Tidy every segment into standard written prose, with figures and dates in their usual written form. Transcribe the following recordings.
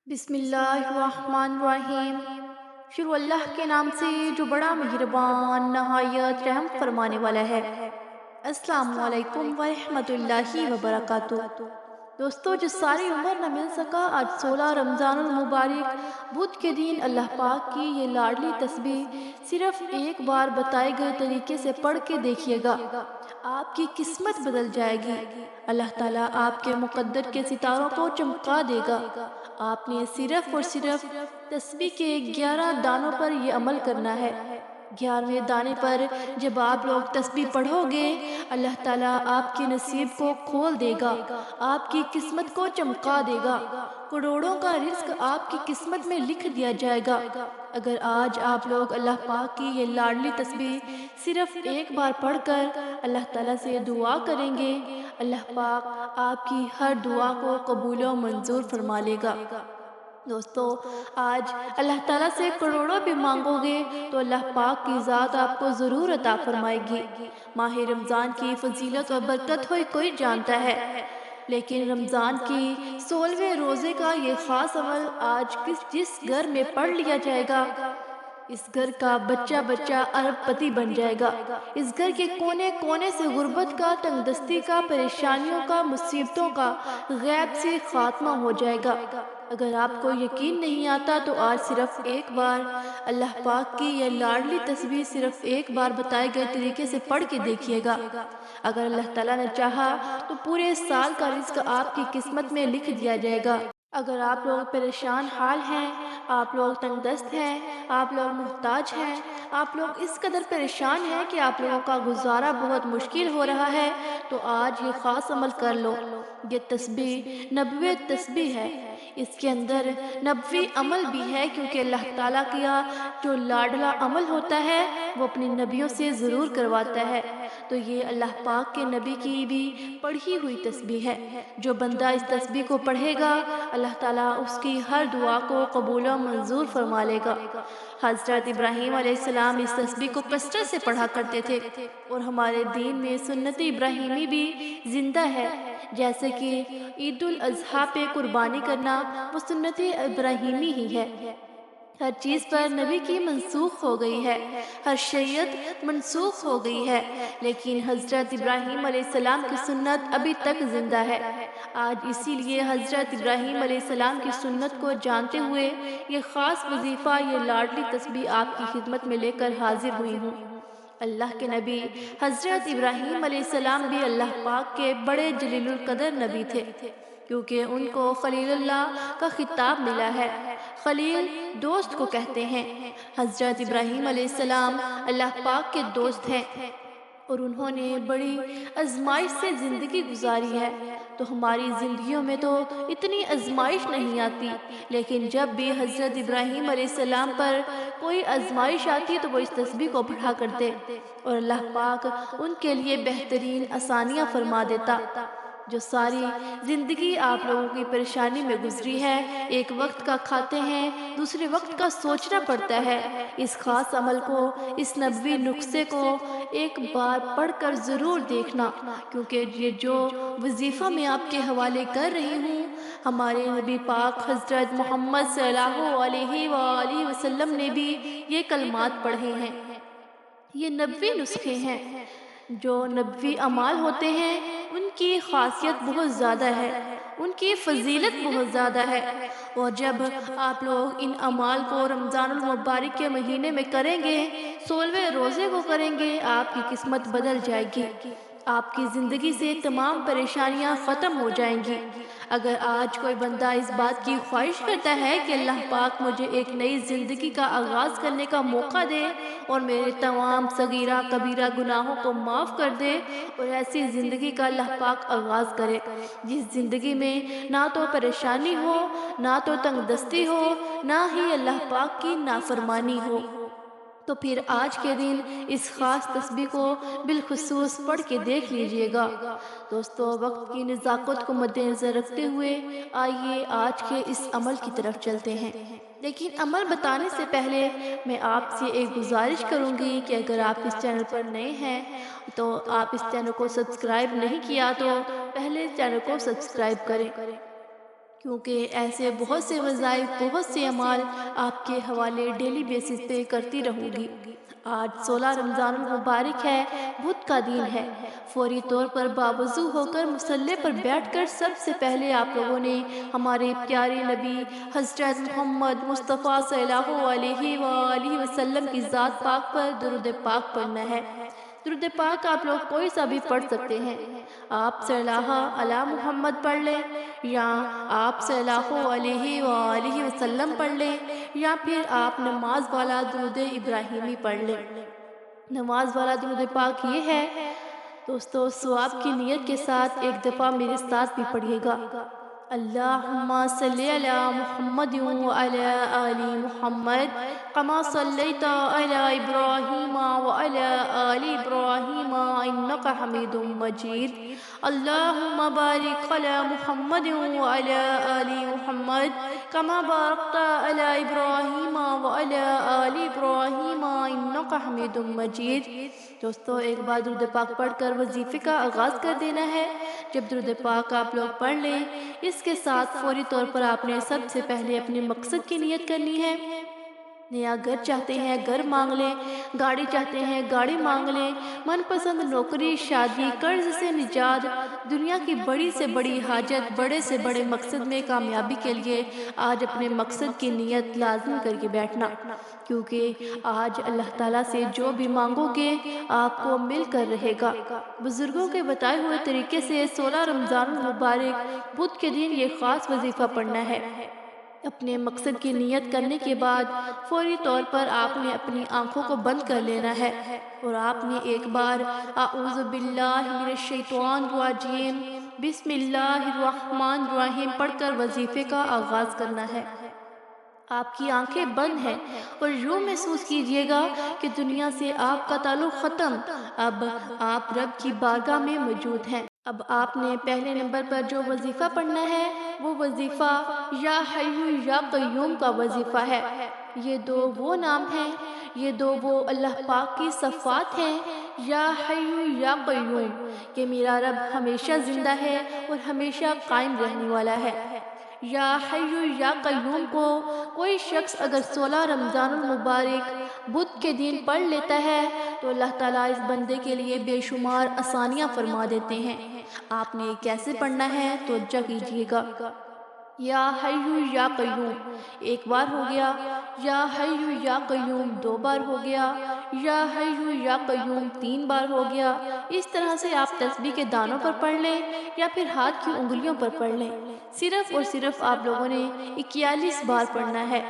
بسم اللہ الرحمن الرحیم۔ شروع اللہ کے نام سے جو بڑا مہربان نہایت رحم فرمانے والا ہے۔ السلام علیکم ورحمۃ اللہ وبرکاتہ۔ دوستو، جو ساری عمر نہ مل سکا، آج 16 رمضان المبارک بدھ کے دن اللہ پاک کی یہ لاڈلی تسبیح صرف ایک بار بتائے گئے طریقے سے پڑھ کے دیکھیے گا، آپ کی قسمت بدل جائے گی۔ اللہ تعالیٰ آپ کے مقدر کے ستاروں کو چمکا دے گا۔ آپ نے صرف اور صرف تسبیح کے 11 دانوں پر یہ عمل کرنا ہے۔ 11ویں دانے پر جب آپ لوگ تسبیح پڑھو گے، اللہ تعالیٰ آپ کے نصیب کو کھول دے گا، آپ کی قسمت کو چمکا دے گا، کروڑوں کا رزق آپ کی قسمت میں لکھ دیا جائے گا۔ اگر آج آپ لوگ اللہ پاک کی یہ لاڈلی تسبیح صرف ایک بار پڑھ کر اللہ تعالیٰ سے دعا کریں گے، اللہ پاک آپ کی ہر دعا کو قبول و منظور فرما لے گا۔ دوستو، آج اللہ تعالیٰ سے کروڑوں بھی مانگو گے تو اللہ پاک کی ذات آپ کو ضرور عطا فرمائے گی۔ ماہ رمضان کی فضیلت اور برکت کوئی جانتا ہے، لیکن رمضان کی 16ویں روزے کا یہ خاص عمل آج جس گھر میں پڑھ لیا جائے گا، اس گھر کا بچہ بچہ ارب پتی بن جائے گا۔ اس گھر کے کونے کونے سے غربت کا، تنگ دستی کا، پریشانیوں کا، مصیبتوں کا غیب سے خاتمہ ہو جائے گا۔ اگر آپ کو یقین نہیں آتا تو آج صرف ایک بار اللہ پاک کی یہ لاڈلی تسبیح صرف ایک بار بتائے گئے طریقے سے پڑھ کے دیکھیے گا۔ اگر اللہ تعالیٰ نے چاہا تو پورے سال کا رزق آپ کی قسمت میں لکھ دیا جائے گا۔ اگر آپ لوگ پریشان حال ہیں، آپ لوگ تنگ دست ہیں، آپ لوگ محتاج ہیں، آپ لوگ اس قدر پریشان ہیں کہ آپ لوگوں کا گزارا بہت مشکل ہو رہا ہے، تو آج یہ خاص عمل کر لو۔ یہ تسبیح نبوی تسبیح ہے، اس کے اندر نبوی عمل بھی ہے، کیونکہ اللہ تعالیٰ کا جو لاڈلا عمل ہوتا ہے وہ اپنے نبیوں سے ضرور کرواتا ہے۔ تو یہ اللہ پاک کے نبی کی بھی پڑھی ہوئی تسبیح ہے۔ جو بندہ اس تسبیح کو پڑھے گا، اللہ تعالیٰ اس کی ہر دعا کو قبول و منظور فرما لے گا۔ حضرت ابراہیم علیہ السلام اس تسبیح کو کثرت سے پڑھا کرتے تھے، اور ہمارے دین میں سنت ابراہیمی بھی زندہ ہے، جیسے کہ عید الاضحیٰ پہ قربانی کرنا وہ سنت ابراہیمی ہی ہے۔ ہر چیز پر نبی کی منسوخ ہو گئی ہے، ہر شریعت منسوخ ہو گئی ہے، لیکن حضرت ابراہیم علیہ السلام کی سنت ابھی تک زندہ ہے۔ آج اسی لیے حضرت ابراہیم علیہ السلام کی سنت کو جانتے ہوئے یہ خاص وظیفہ، یہ لاڈلی تسبیح آپ کی خدمت میں لے کر حاضر ہوئی ہوں۔ اللہ کے نبی حضرت ابراہیم علیہ السلام بھی اللہ پاک کے بڑے جلیل القدر نبی تھے، کیونکہ ان کو خلیل اللہ کا خطاب ملا ہے۔ خلیل دوست کو کہتے ہیں۔ حضرت ابراہیم علیہ السلام اللہ پاک کے دوست ہیں، اور انہوں نے بڑی آزمائش سے زندگی گزاری ہے۔ تو ہماری زندگیوں میں تو اتنی آزمائش نہیں آتی، لیکن جب بھی حضرت ابراہیم علیہ السلام پر کوئی آزمائش آتی تو وہ اس تسبیح کو پڑھا کرتے، اور اللہ پاک ان کے لیے بہترین آسانیاں فرما دیتا۔ جو ساری زندگی آپ لوگوں کی پریشانی میں گزری ہے، ایک وقت کا کھاتے ہیں، دوسرے وقت کا سوچنا پڑتا ہے، اس خاص عمل کو، اس نبوی نسخے کو ایک بار پڑھ کر ضرور دیکھنا، کیونکہ یہ جو وظیفہ میں آپ کے حوالے کر رہی ہوں، ہمارے نبی پاک حضرت محمد صلی اللہ علیہ وآلہ وسلم نے بھی یہ کلمات پڑھے ہیں۔ یہ نبوی نسخے ہیں۔ جو نبوی اعمال ہوتے ہیں ان کی خاصیت بہت زیادہ ہے، ان کی فضیلت بہت زیادہ ہے، اور جب آپ لوگ ان اعمال کو رمضان المبارک کے مہینے میں کریں گے، 16ویں روزے کو کریں گے، آپ کی قسمت بدل جائے گی، آپ کی زندگی سے تمام پریشانیاں ختم ہو جائیں گی۔ اگر آج کوئی بندہ اس بات کی خواہش کرتا ہے کہ اللہ پاک مجھے ایک نئی زندگی کا آغاز کرنے کا موقع دے اور میرے تمام صغیرہ کبیرہ گناہوں کو معاف کر دے، اور ایسی زندگی کا اللہ پاک آغاز کرے جس زندگی میں نہ تو پریشانی ہو، نہ تو تنگ دستی ہو، نہ ہی اللہ پاک کی نافرمانی ہو، تو پھر آج کے دن اس خاص تسبیح کو بالخصوص پڑھ کے دیکھ لیجئے گا۔ دوستو، وقت کی نزاکت کو مد نظر رکھتے ہوئے آئیے آج کے اس عمل کی طرف چلتے ہیں، لیکن عمل بتانے سے پہلے میں آپ سے ایک گزارش کروں گی کہ اگر آپ اس چینل پر نئے ہیں تو آپ اس چینل کو سبسکرائب نہیں کیا تو پہلے چینل کو سبسکرائب کریں، کیونکہ ایسے بہت سے وظائف، بہت سے اعمال آپ کے حوالے ڈیلی بیسس پہ کرتی رہوں گی۔ آج 16 رمضان المبارک ہے، بدھ کا دن ہے۔ فوری طور پر باوضو ہو کر مصلی پر بیٹھ کر سب سے پہلے آپ لوگوں نے ہمارے پیارے نبی حضرت محمد مصطفیٰ صلی اللہ علیہ وآلہ وسلم کی ذات پاک پر درود پاک پڑھنا ہے۔ درود پاک آپ لوگ کوئی سا بھی پڑھ سکتے ہیں۔ آپ صلی اللہ علی محمد پڑھ لیں، یا آپ صلی اللہ علیہ وآلہ وسلم پڑھ لیں، یا پھر آپ نماز والا درود ابراہیمی پڑھ لیں۔ نماز والا درود پاک یہ ہے دوستو، ثواب کی نیت کے ساتھ ایک دفعہ میرے ساتھ بھی پڑھیے گا۔ اللہم صلی علی محمد وعلی آل محمد کما صلیت علی ابراہیم وعلی آل ابراہیم انک حمید مجید۔ اللہم بارک علی محمد وعلی آل محمد کما بارکت علی ابراہیم وعلی آل ابراہیم انک حمید مجید۔ دوستو ایک بار درود پاک پڑھ کر وظیفے کا آغاز کر دینا ہے۔ جب درود پاک آپ لوگ پڑھ لیں، اس کے ساتھ فوری طور پر آپ نے سب سے پہلے اپنے مقصد کی نیت کرنی ہے۔ نیا گھر چاہتے ہیں گھر مانگ لیں، گاڑی چاہتے ہیں گاڑی مانگ لیں، من پسند نوکری، شادی، قرض سے نجات، دنیا کی بڑی سے بڑی حاجت، بڑے سے بڑے مقصد میں کامیابی کے لیے آج اپنے مقصد کی نیت لازم کر کے بیٹھنا، کیونکہ آج اللہ تعالیٰ سے جو بھی مانگو گے آپ کو مل کر رہے گا۔ بزرگوں کے بتائے ہوئے طریقے سے 16 رمضان المبارک بدھ کے دن یہ خاص وظیفہ پڑھنا ہے۔ اپنے مقصد کی نیت کرنے کے بعد فوری طور پر آپ نے اپنی آنکھوں کو بند کر لینا ہے، اور آپ نے ایک بار اعوذ باللہ من الشیطان الرجیم بسم اللہ الرحمن الرحیم پڑھ کر وظیفے کا آغاز کرنا ہے۔ آپ کی آنکھیں بند ہیں اور یوں محسوس کیجئے گا کہ دنیا سے آپ کا تعلق ختم، اب آپ رب کی بارگاہ میں موجود ہیں۔ اب آپ نے پہلے نمبر پر جو وظیفہ پڑھنا ہے وہ وظیفہ یا حی یا قیوم کا وظیفہ ہے۔ یہ دو وہ نام ہیں، یہ دو وہ اللہ پاک کی صفات ہیں، یا حی یا قیوم، کہ میرا رب ہمیشہ زندہ ہے اور ہمیشہ قائم رہنے والا ہے۔ یا حی یا قیوم کو کوئی شخص اگر 16 رمضان المبارک بدھ کے دن پڑھ لیتا ہے تو اللہ تعالیٰ اس بندے کے لیے بے شمار آسانیاں فرما دیتے ہیں۔ آپ نے کیسے پڑھنا ہے توجہ کیجیے گا۔ یا حی یا قیوم ایک بار ہو گیا، یا حی یا قیوم دو بار ہو گیا، یا حی یا قیوم تین بار ہو گیا۔ اس طرح سے آپ تسبیح کے دانوں پر پڑھ لیں یا پھر ہاتھ کی انگلیوں پر پڑھ لیں۔ صرف اور صرف آپ لوگوں نے 41 بار پڑھنا ہے۔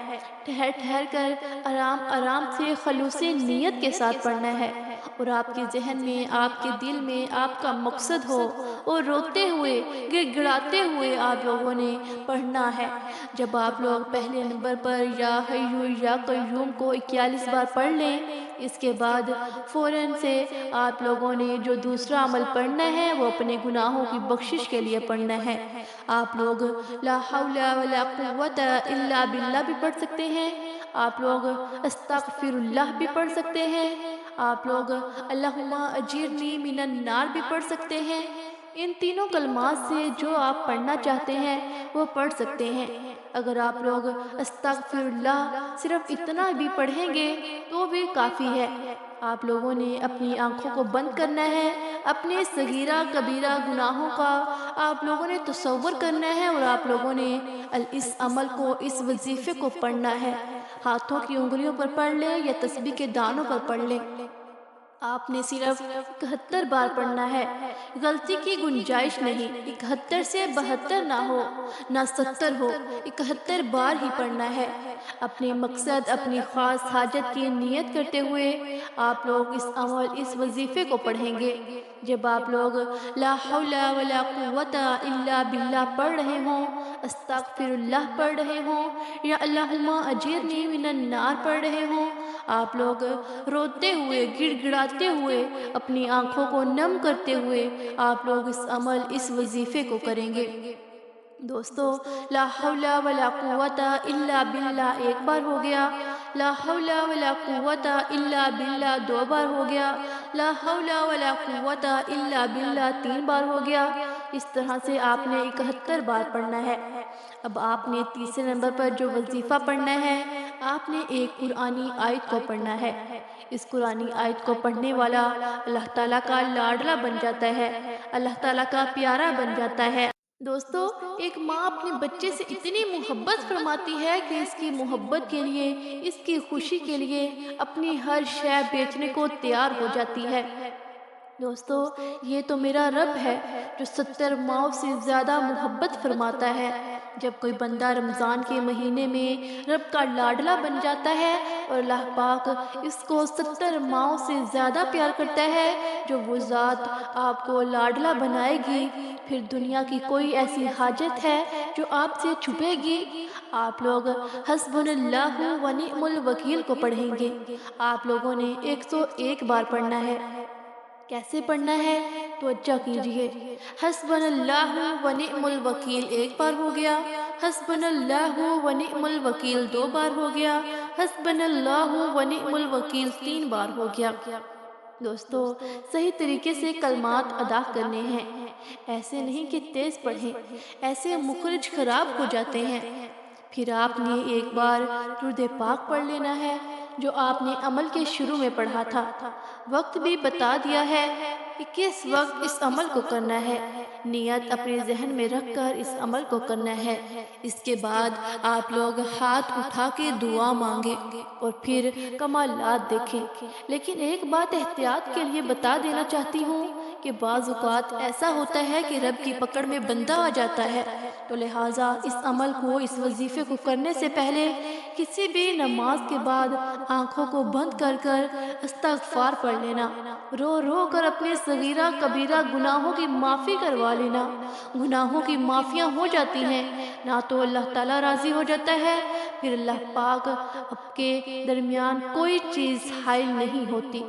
ٹھہر ٹھہر کر آرام آرام سے خلوص نیت کے ساتھ پڑھنا ہے، اور آپ کے ذہن میں، آپ کے دل میں آپ کا مقصد ہو، اور روتے ہوئے، گڑ گڑاتے ہوئے آپ لوگوں نے پڑھنا ہے۔ جب آپ لوگ پہلے نمبر پر یا حی یا قیوم کو 41 بار پڑھ لیں، اس کے بعد فوراً سے آپ لوگوں نے جو دوسرا عمل پڑھنا ہے وہ اپنے گناہوں کی بخشش کے لیے پڑھنا ہے۔ آپ لوگ لا حول ولا قوت الا باللہ بھی پڑھ سکتے ہیں، آپ لوگ استغفر اللہ بھی پڑھ سکتے ہیں، آپ لوگ اللہم اجرنی من النار بھی پڑھ سکتے ہیں۔ ان تینوں کلمات سے جو آپ پڑھنا چاہتے ہیں وہ پڑھ سکتے ہیں۔ اگر آپ لوگ استغفر اللہ صرف اتنا بھی پڑھیں گے تو بھی کافی ہے۔ آپ لوگوں نے اپنی آنکھوں کو بند کرنا ہے، اپنے صغیرہ کبیرہ گناہوں کا آپ لوگوں نے تصور کرنا ہے، اور آپ لوگوں نے اس عمل کو، اس وظیفے کو پڑھنا ہے۔ ہاتھوں کی انگلیوں پر پڑھ لیں یا تسبیح کے دانوں پر پڑھ لیں۔ آپ نے صرف 71 بار پڑھنا ہے، غلطی کی گنجائش نہیں۔ 71 سے 72 نہ ہو، نہ 70 ہو، 71 بار ہی پڑھنا ہے۔ اپنے مقصد، اپنی خاص حاجت کی نیت کرتے ہوئے آپ لوگ اس عمل، اس وظیفے کو پڑھیں گے۔ جب آپ لوگ لا حول ولا قوت الا باللہ پڑھ رہے ہوں، استغفر اللہ پڑھ رہے ہوں، یا اللہم اجرنی من النار پڑھ رہے ہوں، آپ لوگ روتے ہوئے، گڑ گڑاتے ہوئے، اپنی آنکھوں کو نم کرتے ہوئے آپ لوگ اس عمل، اس وظیفے کو کریں گے۔ دوستو لا حول ولا قوت الا باللہ ایک بار ہو گیا، لا حول ولا قوت الا باللہ دو بار ہو گیا، لا حول ولا قوت الا باللہ تین بار ہو گیا، اس طرح سے آپ نے 71 بار پڑھنا ہے۔ اب آپ نے تیسرے نمبر پر جو وظیفہ پڑھنا ہے، آپ نے ایک قرآنی آیت کو پڑھنا ہے۔ اس قرآنی آیت کو پڑھنے والا اللہ تعالیٰ کا لاڈلا بن جاتا ہے، اللہ تعالیٰ کا پیارا بن جاتا ہے۔ دوستو، ایک ماں اپنے بچے سے اتنی محبت فرماتی ہے کہ اس کی محبت کے لیے، اس کی خوشی کے لیے اپنی ہر شے بیچنے کو تیار ہو جاتی ہے۔ دوستو، یہ تو میرا رب ہے جو 70 ماؤں سے زیادہ محبت فرماتا ہے۔ جب کوئی بندہ رمضان کے مہینے میں رب کا لاڈلا بن جاتا ہے اور اللہ پاک اس کو 70 ماؤں سے زیادہ پیار کرتا ہے، جو وہ ذات آپ کو لاڈلا بنائے گی، پھر دنیا کی کوئی ایسی حاجت ہے جو آپ سے چھپے گی؟ آپ لوگ حسبنا اللہ و نعم الوکیل کو پڑھیں گے۔ آپ لوگوں نے 101 بار پڑھنا ہے۔ کیسے پڑھنا ہے؟ توجہ کیجئے۔ حسبنا اللہ و نعم الوکیل 1 بار ہو گیا، حسبنا اللہ و نعم الوکیل 2 بار ہو گیا، حسبنا اللہ و نعم الوکیل 3 بار ہو گیا۔ دوستو، صحیح طریقے سے کلمات ادا کرنے ہیں، ایسے نہیں کہ تیز پڑھیں، ایسے مخرج خراب ہو جاتے ہیں۔ پھر آپ نے 1 بار درود پاک پڑھ لینا ہے، جو آپ نے عمل کے شروع میں پڑھا تھا۔ وقت بھی بتا دیا ہے کہ کس وقت اس عمل کو کرنا ہے۔ نیت اپنے ذہن میں رکھ کر اس عمل کو کرنا ہے۔ اس کے بعد آپ لوگ ہاتھ اٹھا کے دعا مانگیں اور پھر کمالات دیکھیں۔ لیکن ایک بات احتیاط کے لیے بتا دینا چاہتی ہوں کہ بعض اوقات ایسا ہوتا ہے کہ رب کی پکڑ میں بندہ آ جاتا ہے، تو لہٰذا اس عمل کو، اس وظیفے کو کرنے سے پہلے کسی بھی نماز کے بعد آنکھوں کو بند کر کر استغفار پڑھ لینا، رو رو کر اپنے صغیرہ کبیرہ گناہوں کی معافی کروا لینا۔ گناہوں کی معافیاں ہو جاتی ہیں، نہ تو اللہ تعالیٰ راضی ہو جاتا ہے، پھر اللہ پاک آپ کے درمیان کوئی چیز حائل نہیں ہوتی،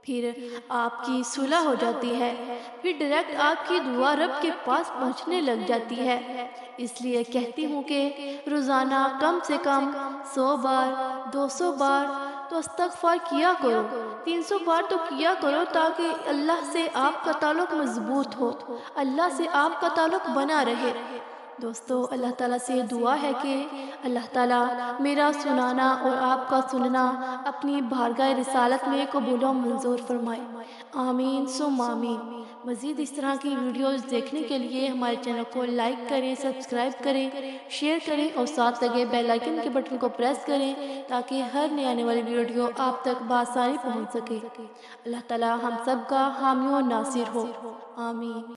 پھر آپ کی صلح ہو جاتی ہے، پھر ڈائریکٹ آپ کی دعا رب کے پاس پہنچنے لگ جاتی ہے۔ اس لیے کہتی ہوں کہ روزانہ کم سے کم 100 بار، 200 بار تو استغفار کیا کرو، 300 بار تو کیا کرو، تاکہ اللہ سے آپ کا تعلق مضبوط ہو، اللہ سے آپ کا تعلق بنا رہے۔ دوستو، اللہ تعالیٰ سے دعا ہے کہ اللہ تعالیٰ میرا سنانا اور آپ کا سننا اپنی بارگاہ رسالت میں قبول و منظور فرمائے۔ آمین ثم آمین۔ مزید اس طرح کی ویڈیوز دیکھنے کے لیے ہمارے چینل کو لائک کریں، سبسکرائب کریں، شیئر کریں اور ساتھ لگے بیل آئیکن کے بٹن کو پریس کریں تاکہ ہر نئی آنے والی ویڈیو آپ تک بآسانی پہنچ سکے۔ اللہ تعالیٰ ہم سب کا حامی و ناصر ہو۔ آمین۔